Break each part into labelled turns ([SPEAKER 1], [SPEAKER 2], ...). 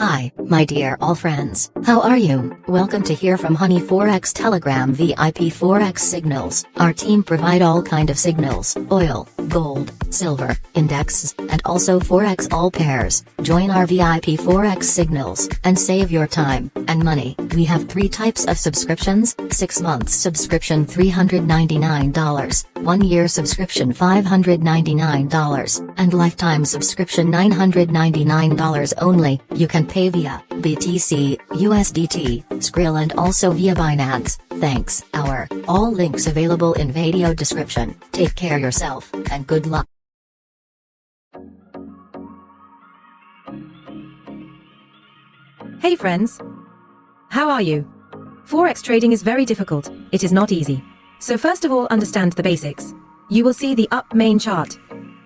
[SPEAKER 1] Hi, my dear all friends, how are you? Welcome to Hear from Honey Forex Telegram VIP Forex Signals. Our team provide all kind of signals, oil, gold, silver, indexes, and also Forex all pairs. Join our VIP Forex Signals, and save your time and money. We have 3 types of subscriptions: 6 months subscription $399, 1 year subscription $599, and lifetime subscription $999 only. You can pay via BTC, USDT, Skrill and also via Binance. Thanks. All links available in video description. Take care yourself, and good luck.
[SPEAKER 2] Hey friends! How are you? Forex trading is very difficult, it is not easy. So first of all, understand the basics. You will see the up main chart.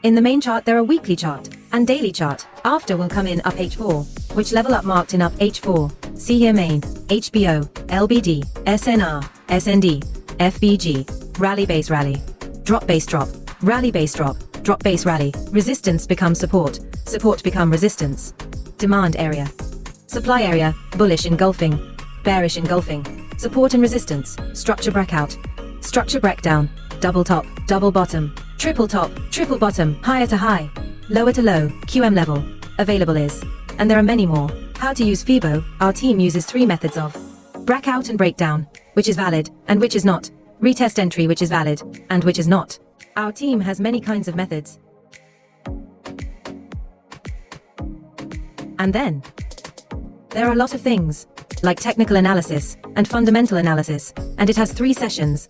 [SPEAKER 2] In the main chart there are weekly chart and daily chart. After will come in up H4, which level up marked in up H4. See here main, HBO, LBD, SNR, SND, FBG, rally base rally, drop base drop, rally base drop, drop base rally, resistance becomes support, support become resistance. Demand area. Supply area, bullish engulfing, bearish engulfing, support and resistance, structure breakout, structure breakdown, double top, double bottom, triple top, triple bottom, higher to high, lower to low, QM level, available is, and there are many more. How to use FIBO. Our team uses 3 methods of breakout and breakdown, which is valid, and which is not, retest entry which is valid, and which is not. Our team has many kinds of methods. And then, there are a lot of things, like technical analysis, and fundamental analysis, and it has 3 sessions.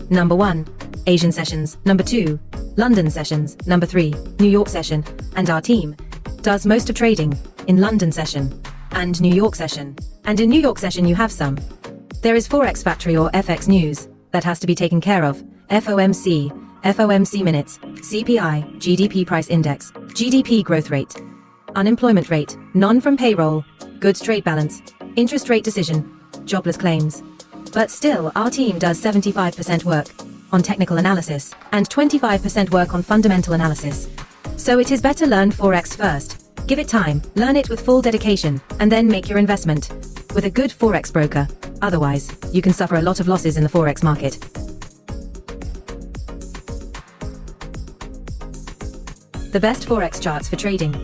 [SPEAKER 2] Number 1, Asian sessions, number 2, London sessions, number 3, New York session, and our team does most of trading in London session and New York session. And in New York session you have some. There is Forex Factory or FX News, that has to be taken care of, FOMC, FOMC minutes, CPI, GDP price index, GDP growth rate, unemployment rate, non-from payroll, goods trade balance, interest rate decision, jobless claims. But still, our team does 75% work on technical analysis and 25% work on fundamental analysis. So it is better learn Forex first. Give it time, learn it with full dedication, and then make your investment with a good Forex broker. Otherwise, you can suffer a lot of losses in the Forex market. The best Forex charts for trading: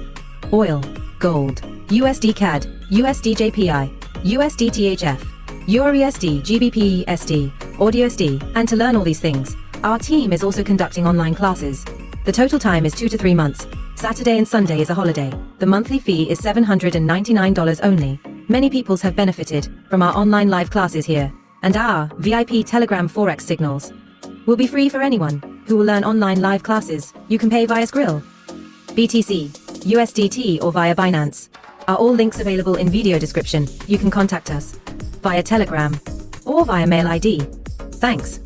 [SPEAKER 2] oil, gold, USD CAD, USD JPY, USD THF, EURUSD, GBP SD, AUDUSD. And to learn all these things, our team is also conducting online classes. The total time is 2 to 3 months. Saturday and Sunday is a holiday. The monthly fee is $799 only. Many people have benefited from our online live classes here, and our VIP Telegram Forex Signals will be free for anyone who will learn online live classes. You can pay via Skrill, BTC, USDT or via Binance. Are all links available in video description. You can contact us via Telegram or via mail ID. Thanks.